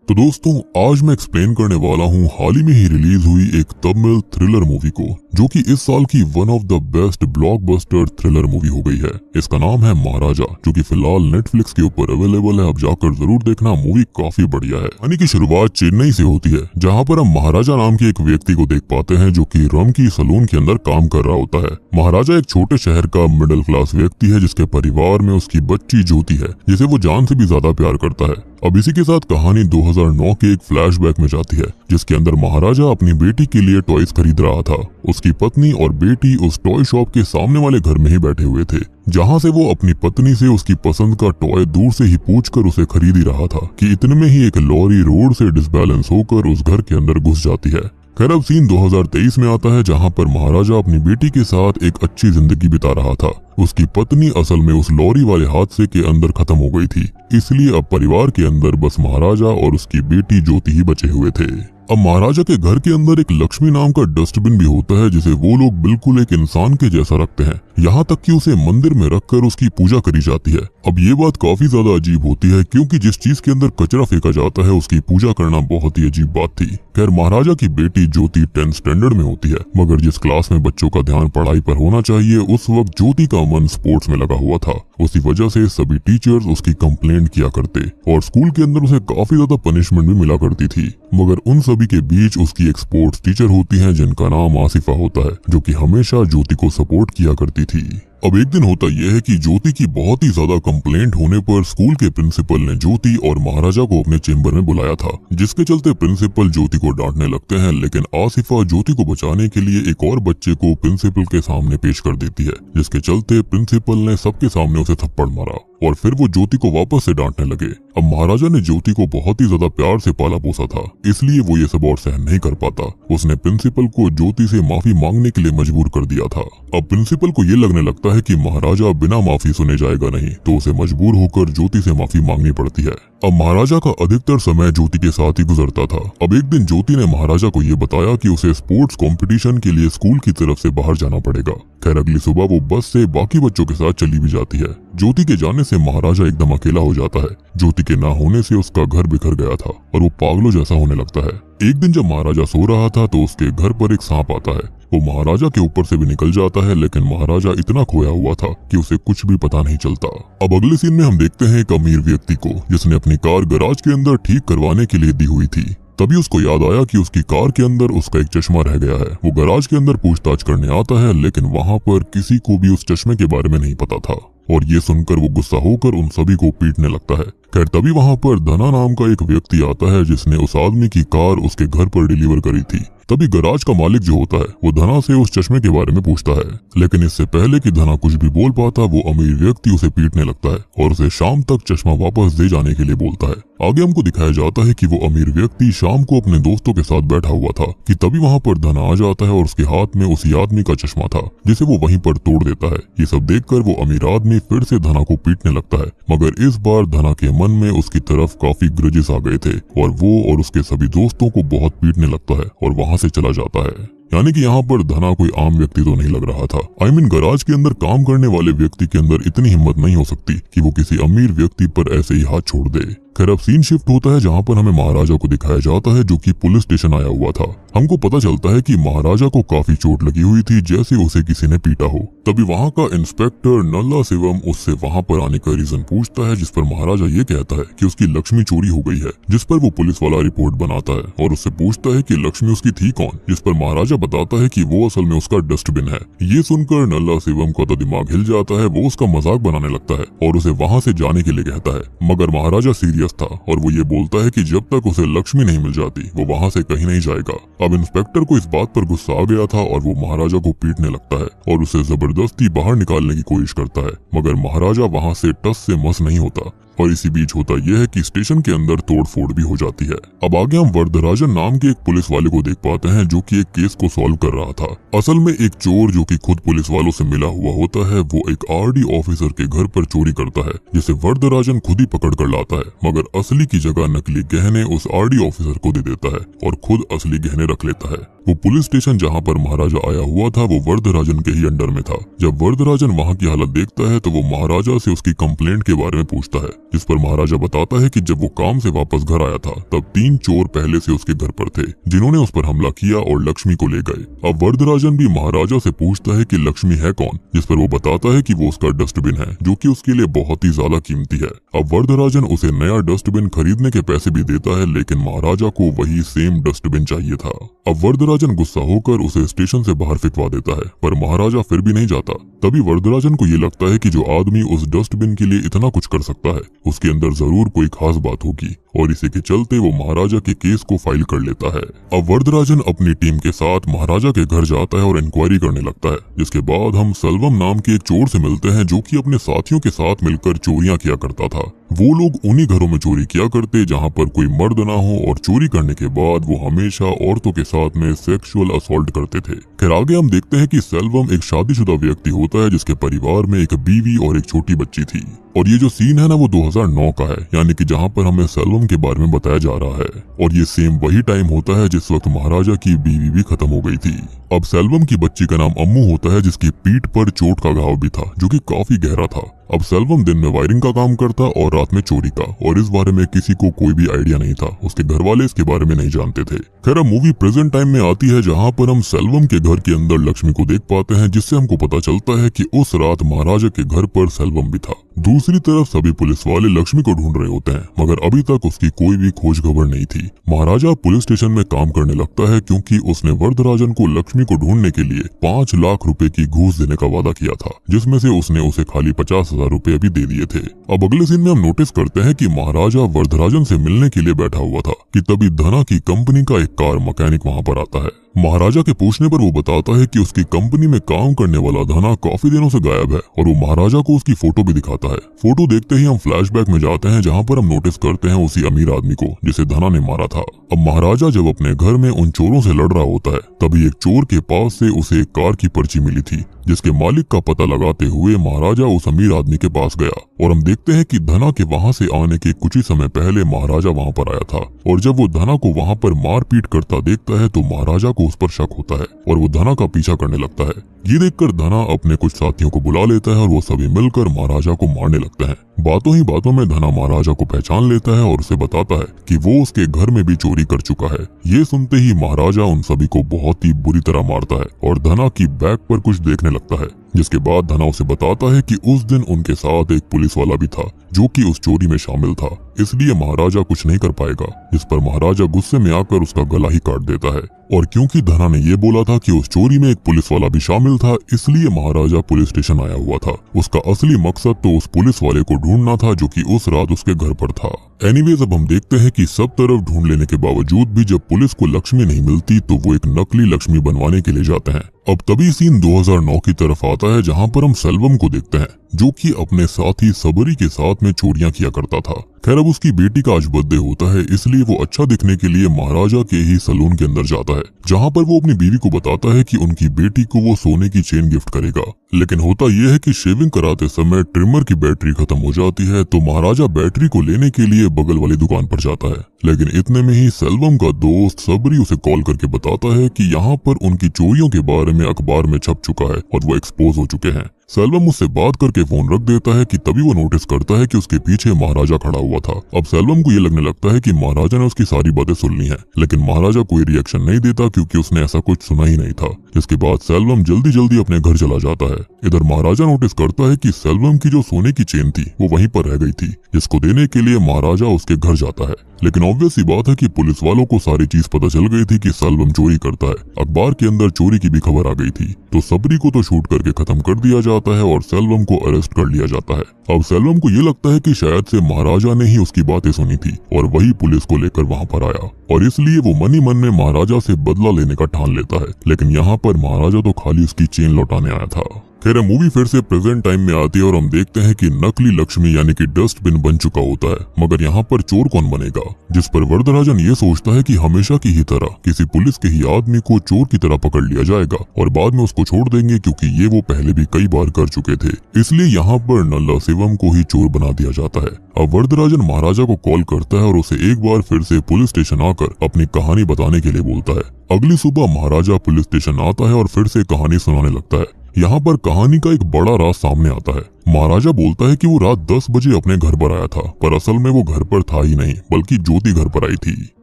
तो दोस्तों आज मैं एक्सप्लेन करने वाला हूँ हाल ही में ही रिलीज हुई एक तमिल थ्रिलर मूवी को, जो कि इस साल की one of the best blockbuster thriller movie हो गई है। इसका नाम है महाराजा, जो कि फिलहाल नेटफ्लिक्स के ऊपर अवेलेबल है। आप जाकर जरूर देखना, मूवी काफी बढ़िया है। कहानी की शुरुआत चेन्नई से होती है, जहाँ पर हम महाराजा नाम के एक व्यक्ति को देख पाते हैं जो कि रम की सलून के अंदर काम कर रहा होता है। महाराजा एक छोटे शहर का मिडिल क्लास व्यक्ति है, जिसके परिवार में उसकी बच्ची ज्योति है, जिसे वो जान से भी ज्यादा प्यार करता है। अब इसी के साथ कहानी 2009 के एक फ्लैशबैक में जाती है, जिसके अंदर महाराजा अपनी बेटी के लिए टॉयज खरीद रहा था। उसकी पत्नी और बेटी उस टॉय शॉप के सामने वाले घर में ही बैठे हुए थे, जहां से वो अपनी पत्नी से उसकी पसंद का टॉय दूर से ही पूछकर उसे खरीद ही रहा था कि इतने में ही एक लॉरी रोड से डिसबैलेंस होकर उस घर के अंदर घुस जाती है। खैर अब सीन 2023 में आता है, जहां पर महाराजा अपनी बेटी के साथ एक अच्छी जिंदगी बिता रहा था। उसकी पत्नी असल में उस लॉरी वाले हादसे के अंदर खत्म हो गई थी, इसलिए अब परिवार के अंदर बस महाराजा और उसकी बेटी ज्योति ही बचे हुए थे। अब महाराजा के घर के अंदर एक लक्ष्मी नाम का डस्टबिन भी होता है, जिसे वो लोग बिल्कुल एक इंसान के जैसा रखते हैं, यहाँ तक कि उसे मंदिर में रखकर उसकी पूजा करी जाती है। अब ये बात काफी ज्यादा अजीब होती है, क्योंकि जिस चीज के अंदर कचरा फेंका जाता है उसकी पूजा करना बहुत ही अजीब बात थी। खैर महाराजा की बेटी ज्योति 10th स्टैंडर्ड में होती है, मगर जिस क्लास में बच्चों का ध्यान पढ़ाई पर होना चाहिए, उस वक्त ज्योति का मन स्पोर्ट्स में लगा हुआ था। उसी वजह से सभी टीचर्स उसकी कंप्लेंट किया करते और स्कूल के अंदर उसे काफी ज्यादा पनिशमेंट भी मिला करती थी। मगर उन सभी के बीच उसकी एक स्पोर्ट्स टीचर होती है, जिनका नाम आसिफा होता है, जो कि हमेशा ज्योति को सपोर्ट किया करती थी। अब एक दिन होता यह है कि ज्योति की बहुत ही ज्यादा कंप्लेंट होने पर स्कूल के प्रिंसिपल ने ज्योति और महाराजा को अपने चेंबर में बुलाया था, जिसके चलते प्रिंसिपल ज्योति को डांटने लगते हैं। लेकिन आसिफा ज्योति को बचाने के लिए एक और बच्चे को प्रिंसिपल के सामने पेश कर देती है, जिसके चलते प्रिंसिपल ने सबके सामने उसे थप्पड़ मारा और फिर वो ज्योति को वापस से डांटने लगे। अब महाराजा ने ज्योति को बहुत ही ज्यादा प्यार से पाला पोसा था, इसलिए वो ये सब और सहन नहीं कर पाता। उसने प्रिंसिपल को ज्योति से माफी मांगने के लिए मजबूर कर दिया था। अब प्रिंसिपल को ये लगने लगता है कि महाराजा बिना माफी सुने जाएगा नहीं, तो उसे मजबूर होकर ज्योति से माफी मांगनी पड़ती है। अब महाराजा का अधिकतर समय ज्योति के साथ ही गुजरता था। अब एक दिन ज्योति ने महाराजा को ये बताया कि उसे स्पोर्ट्स कंपटीशन के लिए स्कूल की तरफ से बाहर जाना पड़ेगा। खैर अगली सुबह वो बस से बाकी बच्चों के साथ चली भी जाती है। ज्योति के जाने से महाराजा एकदम अकेला हो जाता है। ज्योति के ना होने से उसका घर बिखर गया था और वो पागलों जैसा होने लगता है। एक दिन जब महाराजा सो रहा था तो उसके घर पर एक सांप आता है। वो महाराजा के ऊपर से भी निकल जाता है, लेकिन महाराजा इतना खोया हुआ था कि उसे कुछ भी पता नहीं चलता। अब अगले सीन में हम देखते हैं एक अमीर व्यक्ति को, जिसने अपनी कार गैराज के अंदर ठीक करवाने के लिए दी हुई थी। तभी उसको याद आया कि उसकी कार के अंदर उसका एक चश्मा रह गया है। वो गैराज के अंदर पूछताछ करने आता है, लेकिन वहाँ पर किसी को भी उस चश्मे के बारे में नहीं पता था और ये सुनकर वो गुस्सा होकर उन सभी को पीटने लगता है। खैर तभी वहाँ पर धना नाम का एक व्यक्ति आता है, जिसने उस आदमी की कार उसके घर पर डिलीवर करी थी। तभी गैराज का मालिक जो होता है वो धना से उस चश्मे के बारे में पूछता है, लेकिन इससे पहले कि धना कुछ भी बोल पाता, वो अमीर व्यक्ति उसे पीटने लगता है और उसे शाम तक चश्मा वापस दे जाने के लिए बोलता है। आगे हमको दिखाया जाता है कि वो अमीर व्यक्ति शाम को अपने दोस्तों के साथ बैठा हुआ था कि तभी वहाँ पर धना आ जाता है और उसके हाथ में उसी आदमी का चश्मा था, जिसे वो वहीं पर तोड़ देता है। ये सब देखकर वो अमीर आदमी फिर से धना को पीटने लगता है, मगर इस बार धना के मन में उसकी तरफ काफी ग्रजेस आ गए थे और वो और उसके सभी दोस्तों को बहुत पीटने लगता है और वहाँ से चला जाता है। यानी कि यहाँ पर धना कोई आम व्यक्ति तो नहीं लग रहा था। गैराज के अंदर काम करने वाले व्यक्ति के अंदर इतनी हिम्मत नहीं हो सकती कि वो किसी अमीर व्यक्ति पर ऐसे ही हाथ छोड़ दे। खैर अब सीन शिफ्ट होता है, जहाँ पर हमें महाराजा को दिखाया जाता है, जो कि पुलिस स्टेशन आया हुआ था। हमको पता चलता है कि महाराजा को काफी चोट लगी हुई थी, जैसे उसे किसी ने पीटा हो। तभी वहाँ का इंस्पेक्टर नल्ला शिवम उससे वहाँ पर आने का रीजन पूछता है, जिस पर महाराजा ये कहता है कि उसकी लक्ष्मी चोरी हो गई है। जिस पर वो पुलिस वाला रिपोर्ट बनाता है और उससे पूछता है कि लक्ष्मी उसकी थी कौन, जिस पर महाराजा बताता है कि वो असल में उसका डस्टबिन है। ये सुनकर नल्ला शिवम का तो दिमाग हिल जाता है। वो उसका मजाक बनाने लगता है और उसे वहाँ से जाने के लिए कहता है, मगर महाराजा सीरियस था और वो ये बोलता है कि जब तक उसे लक्ष्मी नहीं मिल जाती वो वहाँ से कहीं नहीं जाएगा। अब इंस्पेक्टर को इस बात पर गुस्सा आ गया था और वो महाराजा को पीटने लगता है और उसे जबरदस्ती बाहर निकालने की कोशिश करता है, मगर महाराजा वहाँ से टस से मस नहीं होता। और इसी बीच होता यह है कि स्टेशन के अंदर तोड़फोड़ भी हो जाती है। अब आगे हम वरदराजन नाम के एक पुलिस वाले को देख पाते हैं, जो कि एक केस को सॉल्व कर रहा था। असल में एक चोर जो कि खुद पुलिस वालों से मिला हुआ होता है, वो एक आरडी ऑफिसर के घर पर चोरी करता है, जिसे वरदराजन खुद ही पकड़ कर लाता है, मगर असली की जगह नकली गहने उस आरडी ऑफिसर को दे देता है और खुद असली गहने रख लेता है। वो पुलिस स्टेशन जहाँ पर महाराजा आया हुआ था वो वरदराजन के ही अंडर में था। जब वरदराजन वहाँ की हालत देखता है तो वो महाराजा से उसकी कंप्लेंट के बारे में पूछता है, जिस पर महाराजा बताता है कि जब वो काम से वापस घर आया था तब 3 चोर पहले से उसके घर पर थे जिन्होंने उस पर हमला किया और लक्ष्मी को ले गए। अब वरदराजन भी महाराजा से पूछता है कि लक्ष्मी है कौन, जिस पर वो बताता है कि वो उसका डस्टबिन है जो कि उसके लिए बहुत ही ज्यादा कीमती है। अब वरदराजन उसे नया डस्टबिन खरीदने के पैसे भी देता है, लेकिन महाराजा को वही सेम डस्टबिन चाहिए था। अब वरदराजन गुस्सा होकर उसे स्टेशन से बाहर फिकवा देता है, पर महाराजा फिर भी नहीं जाता। तभी वरदराजन को ये लगता है कि जो आदमी उस डस्टबिन के लिए इतना कुछ कर सकता है उसके अंदर जरूर कोई खास बात होगी, और इसी के चलते वो महाराजा के केस को फाइल कर लेता है। अब वरदराजन अपनी टीम के साथ महाराजा के घर जाता है और इंक्वायरी करने लगता है, जिसके बाद हम सेल्वम नाम के एक चोर से मिलते हैं जो कि अपने साथियों के साथ मिलकर चोरियां किया करता था। वो लोग उन्हीं घरों में चोरी किया करते जहां पर कोई मर्द ना हो, और चोरी करने के बाद वो हमेशा औरतों के साथ में सेक्सुअल असॉल्ट करते थे। खैर आगे हम देखते हैं कि सेल्वम एक शादीशुदा व्यक्ति होता है जिसके परिवार में एक बीवी और एक छोटी बच्ची थी। और ये जो सीन है ना वो 2009 का है, यानी कि जहां पर हमें सेल्वम के बारे में बताया जा रहा है, और ये सेम वही टाइम होता है जिस वक्त महाराजा की बीवी भी खत्म हो गई थी। अब सेल्वम की बच्ची का नाम अम्मू होता है जिसकी पीठ पर चोट का घाव भी था जो कि काफी गहरा था। अब सेल्वम दिन में वायरिंग का काम करता और रात में चोरी का, और इस बारे में किसी को कोई भी आइडिया नहीं था, उसके घर वाले इसके बारे में नहीं जानते थे। खैर मूवी प्रेजेंट टाइम में आती है जहां पर हम सेल्वम के घर के अंदर लक्ष्मी को देख पाते हैं, जिससे हमको पता चलता है कि उस रात महाराजा के घर पर सेल्वम भी था। दूसरी तरफ सभी पुलिस वाले लक्ष्मी को ढूंढ रहे होते हैं, मगर अभी तक उसकी कोई भी खोज खबर नहीं थी। महाराजा पुलिस स्टेशन में काम करने लगता है क्योंकि उसने वरदराजन को लक्ष्मी को ढूंढने के लिए 5 लाख रुपए की घूस देने का वादा किया था, जिसमें से उसने उसे खाली 50,000 रुपए भी दे दिए थे। अब अगले सीन में हम नोटिस करते हैं कि महाराजा वरदराजन से मिलने के लिए बैठा हुआ था कि तभी धना की कंपनी का एक कार मैकेनिक वहां पर आता है। महाराजा के पूछने पर वो बताता है कि उसकी कंपनी में काम करने वाला धना काफी दिनों से गायब है, और वो महाराजा को उसकी फोटो भी दिखाता है। फोटो देखते ही हम फ्लैशबैक में जाते हैं जहां पर हम नोटिस करते हैं उसी अमीर आदमी को जिसे धना ने मारा था। अब महाराजा जब अपने घर में उन चोरों से लड़ रहा होता है तभी एक चोर के पास से उसे एक कार की पर्ची मिली थी, जिसके मालिक का पता लगाते हुए महाराजा उस अमीर आदमी के पास गया, और हम देखते हैं कि धना के वहां से आने के कुछ ही समय पहले महाराजा वहां पर आया था। और जब वो धना को वहां पर मारपीट करता देखता है तो महाराजा को उस पर शक होता है और वो धना का पीछा करने लगता है। ये देखकर धना अपने कुछ साथियों को बुला लेता है और वो सभी मिलकर महाराजा को मारने लगते हैं। बातों ही बातों में धना महाराजा को पहचान लेता है और उसे बताता है कि वो उसके घर में भी चोरी कर चुका है। ये सुनते ही महाराजा उन सभी को बहुत ही बुरी तरह मारता है और धना की बैक पर कुछ देखने लगता है, जिसके बाद धना उसे बताता है कि उस दिन उनके साथ एक पुलिस वाला भी था जो कि उस चोरी में शामिल था, इसलिए महाराजा कुछ नहीं कर पाएगा। जिस पर महाराजा गुस्से में आकर उसका गला ही काट देता है। और क्योंकि धना ने ये बोला था कि उस चोरी में एक पुलिस वाला भी शामिल था, इसलिए महाराजा पुलिस स्टेशन आया हुआ था। उसका असली मकसद तो उस पुलिस वाले को ढूंढना था जो कि उस रात उसके घर पर था। एनीवेज अब हम देखते हैं कि सब तरफ ढूंढ लेने के बावजूद भी जब पुलिस को लक्ष्मी नहीं मिलती तो वो एक नकली लक्ष्मी बनवाने के लिए जाते हैं। अब तभी सीन 2009 की तरफ आता है जहां पर हम सेल्वम को देखते हैं जो कि अपने साथी सबरी के साथ में चोरियां किया करता था। खैर अब उसकी बेटी का आज बर्थडे होता है, इसलिए वो अच्छा दिखने के लिए महाराजा के ही सलून के अंदर जाता है, जहां पर वो अपनी बीवी को बताता है कि उनकी बेटी को वो सोने की चेन गिफ्ट करेगा। लेकिन होता यह है कि शेविंग कराते समय ट्रिमर की बैटरी खत्म हो जाती है, तो महाराजा बैटरी को लेने के लिए बगल वाली दुकान पर जाता है। लेकिन इतने में ही सेल्वम का दोस्त सबरी उसे कॉल करके बताता है कि यहाँ पर उनकी चोरियों के बारे में अखबार में छप चुका है और वो एक्सपोज हो चुके हैं। सेल्वम उससे बात करके फोन रख देता है कि तभी वो नोटिस करता है कि उसके पीछे महाराजा खड़ा हुआ था। अब सेल्वम को ये लगने लगता है कि महाराजा ने उसकी सारी बातें सुन ली हैं, लेकिन महाराजा कोई रिएक्शन नहीं देता क्योंकि उसने ऐसा कुछ सुना ही नहीं था। जिसके बाद सेल्वम जल्दी जल्दी अपने घर चला जाता है। इधर महाराजा नोटिस करता है कि सेल्वम की जो सोने की चेन थी वो वहीं पर रह गई थी, जिसको देने के लिए महाराजा उसके घर जाता है। लेकिन ऑब्वियस सी बात है कि पुलिस वालों को सारी चीज पता चल गई थी कि सेल्वम चोरी करता है। अखबार के अंदर चोरी की भी खबर आ गई थी, तो सबरी को तो शूट करके खत्म कर दिया जाता है और सेल्वम को अरेस्ट कर लिया जाता है। अब सेल्वम को ये लगता है कि शायद से महाराजा ने ही उसकी बातें सुनी थी और वही पुलिस को लेकर वहां पर आया, और इसलिए वो मन ही मन में महाराजा से बदला लेने का ठान लेता है। लेकिन यहाँ पर महाराजा तो खाली उसकी चेन लौटाने आया था। खैर मूवी फिर से प्रेजेंट टाइम में आती है और हम देखते हैं कि नकली लक्ष्मी यानी कि डस्टबिन बन चुका होता है, मगर यहाँ पर चोर कौन बनेगा। जिस पर वरदराजन ये सोचता है कि हमेशा की ही तरह किसी पुलिस के ही आदमी को चोर की तरह पकड़ लिया जाएगा और बाद में उसको छोड़ देंगे, क्योंकि ये वो पहले भी कई बार कर चुके थे। इसलिए यहाँ पर नल्ला शिवम को ही चोर बना दिया जाता है। अब वरदराजन महाराजा को कॉल करता है और उसे एक बार फिर से पुलिस स्टेशन आकर अपनी कहानी बताने के लिए बोलता है। अगली सुबह महाराजा पुलिस स्टेशन आता है और फिर से कहानी सुनाने लगता है। यहाँ पर कहानी का एक बड़ा राज सामने आता है। महाराजा बोलता है कि वो रात 10 बजे अपने घर पर आया था, पर असल में वो घर पर था ही नहीं, बल्कि ज्योति घर पर आई थी,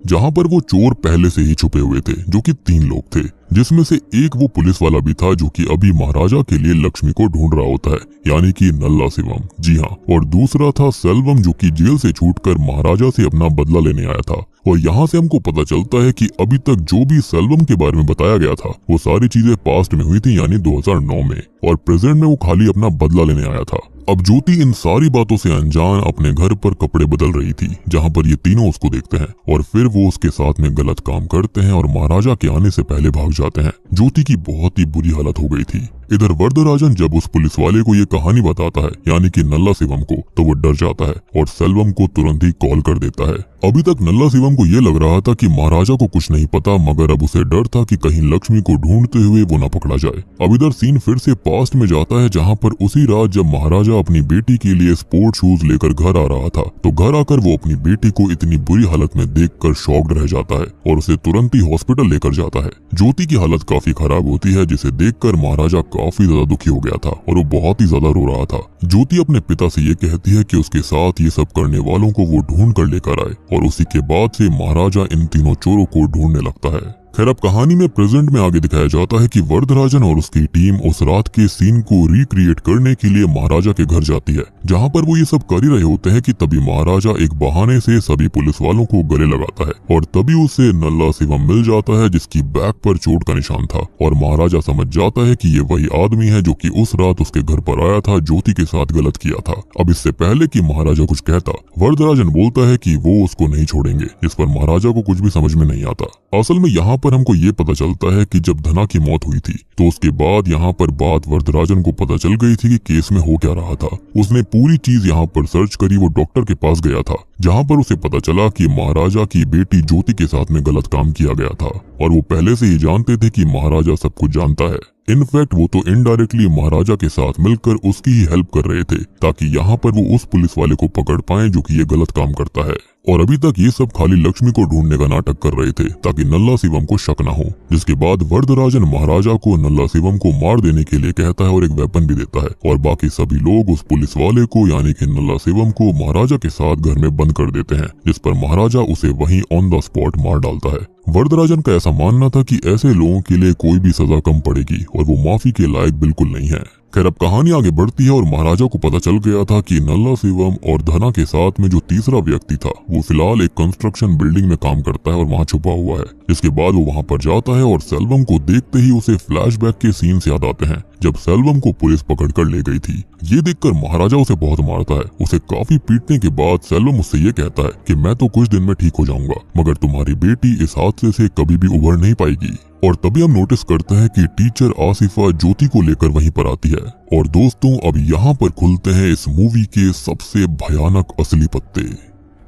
जहाँ पर वो चोर पहले से ही छुपे हुए थे, जो कि 3 लोग थे, जिसमें से एक वो पुलिस वाला भी था जो कि अभी महाराजा के लिए लक्ष्मी को ढूंढ रहा होता है, यानी कि नल्ला शिवम। जी हाँ, और दूसरा था सेल्वम, जो कि जेल से छूटकर महाराजा से अपना बदला लेने आया था। और यहाँ से हमको पता चलता है कि अभी तक जो भी सेल्वम के बारे में बताया गया था वो सारी चीजें पास्ट में हुई थी, यानी 2009 में, और प्रेजेंट में वो खाली अपना बदला लेने आया था। अब ज्योति इन सारी बातों से अनजान अपने घर पर कपड़े बदल रही थी, जहाँ पर ये तीनों उसको देखते हैं और फिर वो उसके साथ में गलत काम करते हैं और महाराजा के आने से पहले भाग जाते हैं। ज्योति की बहुत ही बुरी हालत हो गई थी। इधर वरदराजन जब उस पुलिस वाले को ये कहानी बताता है, यानी कि नल्ला शिवम को, तो वो डर जाता है और सेल्वम को तुरंत ही कॉल कर देता है। अभी तक नल्ला शिवम को ये लग रहा था कि महाराजा को कुछ नहीं पता, मगर अब उसे डर था कि कहीं लक्ष्मी को ढूंढते हुए वो न पकड़ा जाए। अब इधर सीन फिर से पास्ट में जाता है, जहाँ पर उसी रात जब महाराजा अपनी बेटी के लिए स्पोर्ट शूज लेकर घर आ रहा था, तो घर आकर वो अपनी बेटी को इतनी बुरी हालत में देखकर शॉक्ड रह जाता है और उसे तुरंत ही हॉस्पिटल लेकर जाता है। ज्योति की हालत काफी खराब होती है, जिसे देखकर महाराजा काफी ज्यादा दुखी हो गया था और वो बहुत ही ज्यादा रो रहा था। ज्योति अपने पिता से ये कहती है कि उसके साथ ये सब करने वालों को वो ढूंढ कर लेकर आए, और उसी के बाद से महाराजा इन तीनों चोरों को ढूंढने लगता है। खैर, अब कहानी में प्रेजेंट में आगे दिखाया जाता है कि वरदराजन और उसकी टीम उस रात के सीन को रिक्रिएट करने के लिए महाराजा के घर जाती है, जहां पर वो ये सब कर ही रहे होते हैं कि तभी महाराजा एक बहाने से सभी पुलिस वालों को गले लगाता है और तभी उसे नल्ला शिवम मिल जाता है, जिसकी बैक पर चोट का निशान था, और महाराजा समझ जाता है कि ये वही आदमी है जो कि उस रात उसके घर पर आया था, ज्योति के साथ गलत किया था। अब इससे पहले कि महाराजा कुछ कहता, वरदराजन बोलता है कि वो उसको नहीं छोड़ेंगे, इस पर महाराजा को कुछ भी समझ में नहीं आता। असल में यहाँ पर हमको ये पता चलता है कि जब धना की मौत हुई थी, तो उसके बाद यहाँ पर बात वरदराजन को पता चल गई थी कि केस में हो क्या रहा था। उसने पूरी चीज यहाँ पर सर्च करी, वो डॉक्टर के पास गया था, जहाँ पर उसे पता चला कि महाराजा की बेटी ज्योति के साथ में गलत काम किया गया था, और वो पहले से ही जानते थे कि महाराजा सब कुछ जानता है। इनफैक्ट वो तो इनडायरेक्टली महाराजा के साथ मिलकर उसकी ही हेल्प कर रहे थे, ताकि यहाँ पर वो उस पुलिस वाले को पकड़ पाए जो कि ये गलत काम करता है। और अभी तक ये सब खाली लक्ष्मी को ढूंढने का नाटक कर रहे थे, ताकि नल्ला शिवम को शक न हो। जिसके बाद वरदराजन महाराजा को नल्ला शिवम को मार देने के लिए कहता है और एक वेपन भी देता है, और बाकी सभी लोग उस पुलिस वाले को यानी कि नल्ला शिवम को महाराजा के साथ घर में बंद कर देते हैं, जिस पर महाराजा उसे वहीं ऑन द स्पॉट मार डालता है। वरदराजन का ऐसा मानना था कि ऐसे लोगों के लिए कोई भी सजा कम पड़ेगी और वो माफी के लायक बिल्कुल नहीं है। खैर, अब कहानी आगे बढ़ती है और महाराजा को पता चल गया था कि नल्ला शिवम और धना के साथ में जो तीसरा व्यक्ति था वो फिलहाल एक कंस्ट्रक्शन बिल्डिंग में काम करता है और वहाँ छुपा हुआ है। इसके बाद वो वहाँ पर जाता है और सेल्वम को देखते ही उसे फ्लैशबैक के सीन्स याद आते हैं, जब सेल्वम को पुलिस पकड़ कर ले गई थी। ये देखकर महाराजा उसे बहुत मारता है। उसे काफी पीटने के बाद सेल्वम उससे ये कहता है कि मैं तो कुछ दिन में ठीक हो जाऊंगा, मगर तुम्हारी बेटी इस हादसे से कभी भी उभर नहीं पाएगी। और तभी हम नोटिस करते हैं कि टीचर आसिफा ज्योति को लेकर वहीं पर आती है। और दोस्तों, अब यहाँ पर खुलते हैं इस मूवी के सबसे भयानक असली पत्ते।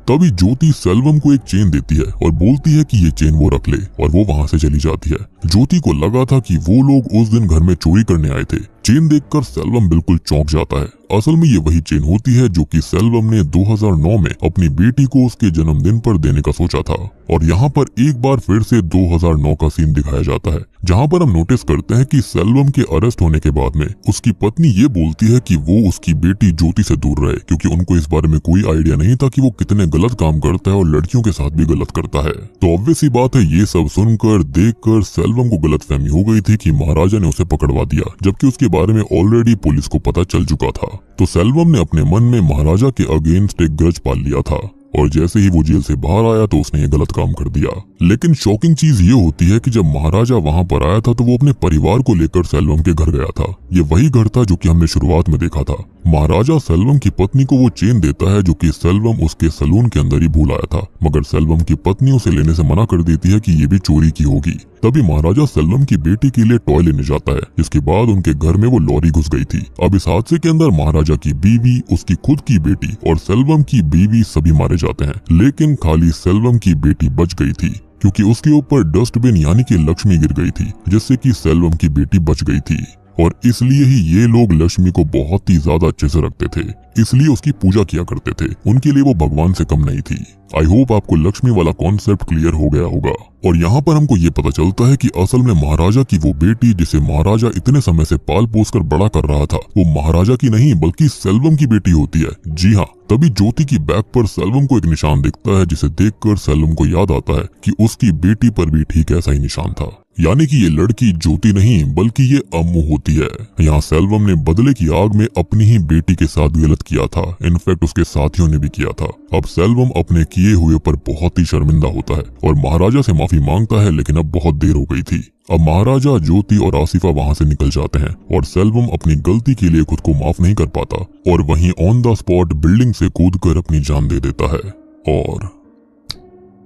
तभी ज्योति सेल्वम को एक चेन देती है और बोलती है कि ये चेन वो रख ले, और वो वहाँ से चली जाती है। ज्योति को लगा था कि वो लोग उस दिन घर में चोरी करने आए थे। चेन देखकर सेल्वम बिल्कुल चौंक जाता है। असल में ये वही चेन होती है जो कि सेल्वम ने 2009 में अपनी बेटी को उसके जन्मदिन पर देने का सोचा था। और यहाँ पर एक बार फिर से 2009 का सीन दिखाया जाता है, जहाँ पर हम नोटिस करते हैं कि सेल्वम के अरेस्ट होने के बाद में उसकी पत्नी ये बोलती है कि वो उसकी बेटी ज्योति से दूर रहे, क्योंकि उनको इस बारे में कोई आइडिया नहीं था कि वो कितने गलत काम करता है और लड़कियों के साथ भी गलत करता है। तो ऑब्वियस सी बात है, ये सब सुनकर देखकर सेल्वम को गलतफहमी हो गई थी कि महाराजा ने उसे पकड़वा दिया, जबकि उसके बारे में ऑलरेडी पुलिस को पता चल चुका था। तो सेल्वम ने अपने मन में महाराजा के अगेंस्ट एक ग्रज पाल लिया था, और जैसे ही वो जेल से बाहर आया तो उसने ये गलत काम कर दिया। लेकिन शॉकिंग चीज ये होती है कि जब महाराजा वहाँ पर आया था तो वो अपने परिवार को लेकर सेल्वम के घर गया था। ये वही घर था जो कि हमने शुरुआत में देखा था। महाराजा सेल्वम की पत्नी को वो चेन देता है जो कि सेल्वम उसके सलून के अंदर ही भूल आया था, मगर सेल्वम की पत्नी उसे लेने से मना कर देती है कि ये भी चोरी की होगी। तभी महाराजा सेल्वम की बेटी के लिए टॉय लेने जाता है, जिसके बाद उनके घर में वो लॉरी घुस गई थी। अब इस हादसे के अंदर महाराजा की बीवी, उसकी खुद की बेटी और सेल्वम की बीवी सभी मारे जाते हैं, लेकिन खाली सेल्वम की बेटी बच गई थी, क्योंकि उसके ऊपर डस्टबिन यानी कि लक्ष्मी गिर गई थी, जिससे कि सेल्वम की बेटी बच गई थी। और इसलिए ही ये लोग लक्ष्मी को बहुत ही ज्यादा अच्छे से रखते थे, इसलिए उसकी पूजा किया करते थे। उनके लिए वो भगवान से कम नहीं थी। आई होप आपको लक्ष्मी वाला कॉन्सेप्ट क्लियर हो गया होगा। और यहाँ पर हमको ये पता चलता है कि असल में महाराजा की वो बेटी जिसे महाराजा इतने समय से पाल पोस कर बड़ा कर रहा था, वो महाराजा की नहीं बल्कि सेल्वम की बेटी होती है। जी हाँ, तभी ज्योति की बैक पर सेल्वम को एक निशान दिखता है, जिसे देखकर सेल्वम को याद आता है कि उसकी बेटी पर भी ठीक ऐसा ही निशान था। यानी कि ये लड़की ज्योति नहीं बल्कि ये अम्मू होती है। यहाँ सेल्वम ने बदले की आग में अपनी ही बेटी के साथ गलत किया था, इनफैक्ट उसके साथियों ने भी किया था। अब सेल्वम अपने किए हुए पर बहुत ही शर्मिंदा होता है और महाराजा से माफी मांगता है, लेकिन अब बहुत देर हो गई थी। अब महाराजा, ज्योति और आसिफा वहाँ से निकल जाते हैं और सेल्वम अपनी गलती के लिए खुद को माफ नहीं कर पाता और वहीं ऑन द स्पॉट बिल्डिंग से कूदकर अपनी जान दे देता है। और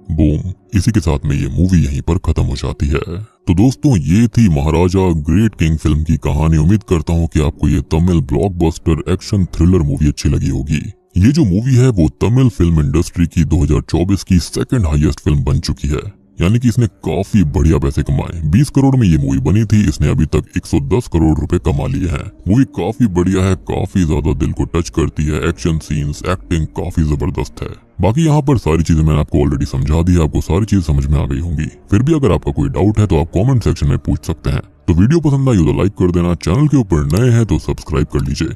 बूम, इसी के साथ में ये मूवी यहीं पर खत्म हो जाती है। तो दोस्तों, ये थी महाराजा ग्रेट किंग फिल्म की कहानी। उम्मीद करता हूँ कि आपको ये Tamil blockbuster action thriller movie अच्छी लगी होगी। ये जो मूवी है वो तमिल फिल्म इंडस्ट्री की 2024 की सेकंड हाईएस्ट फिल्म बन चुकी है, यानी कि इसने काफी बढ़िया पैसे कमाए। 20 करोड़ में ये मूवी बनी थी, इसने अभी तक 110 करोड़ रुपए कमा लिए हैं। मूवी काफी बढ़िया है, काफी ज्यादा दिल को टच करती है। एक्शन सीन्स, एक्टिंग काफी जबरदस्त है। बाकी यहाँ पर सारी चीजें मैंने आपको ऑलरेडी समझा दी है, आपको सारी चीज समझ में आ गई होंगी। फिर भी अगर आपका कोई डाउट है तो आप कमेंट सेक्शन में पूछ सकते हैं। तो वीडियो पसंद आई हो तो लाइक कर देना, चैनल के ऊपर नए हैं तो सब्सक्राइब कर लीजिए।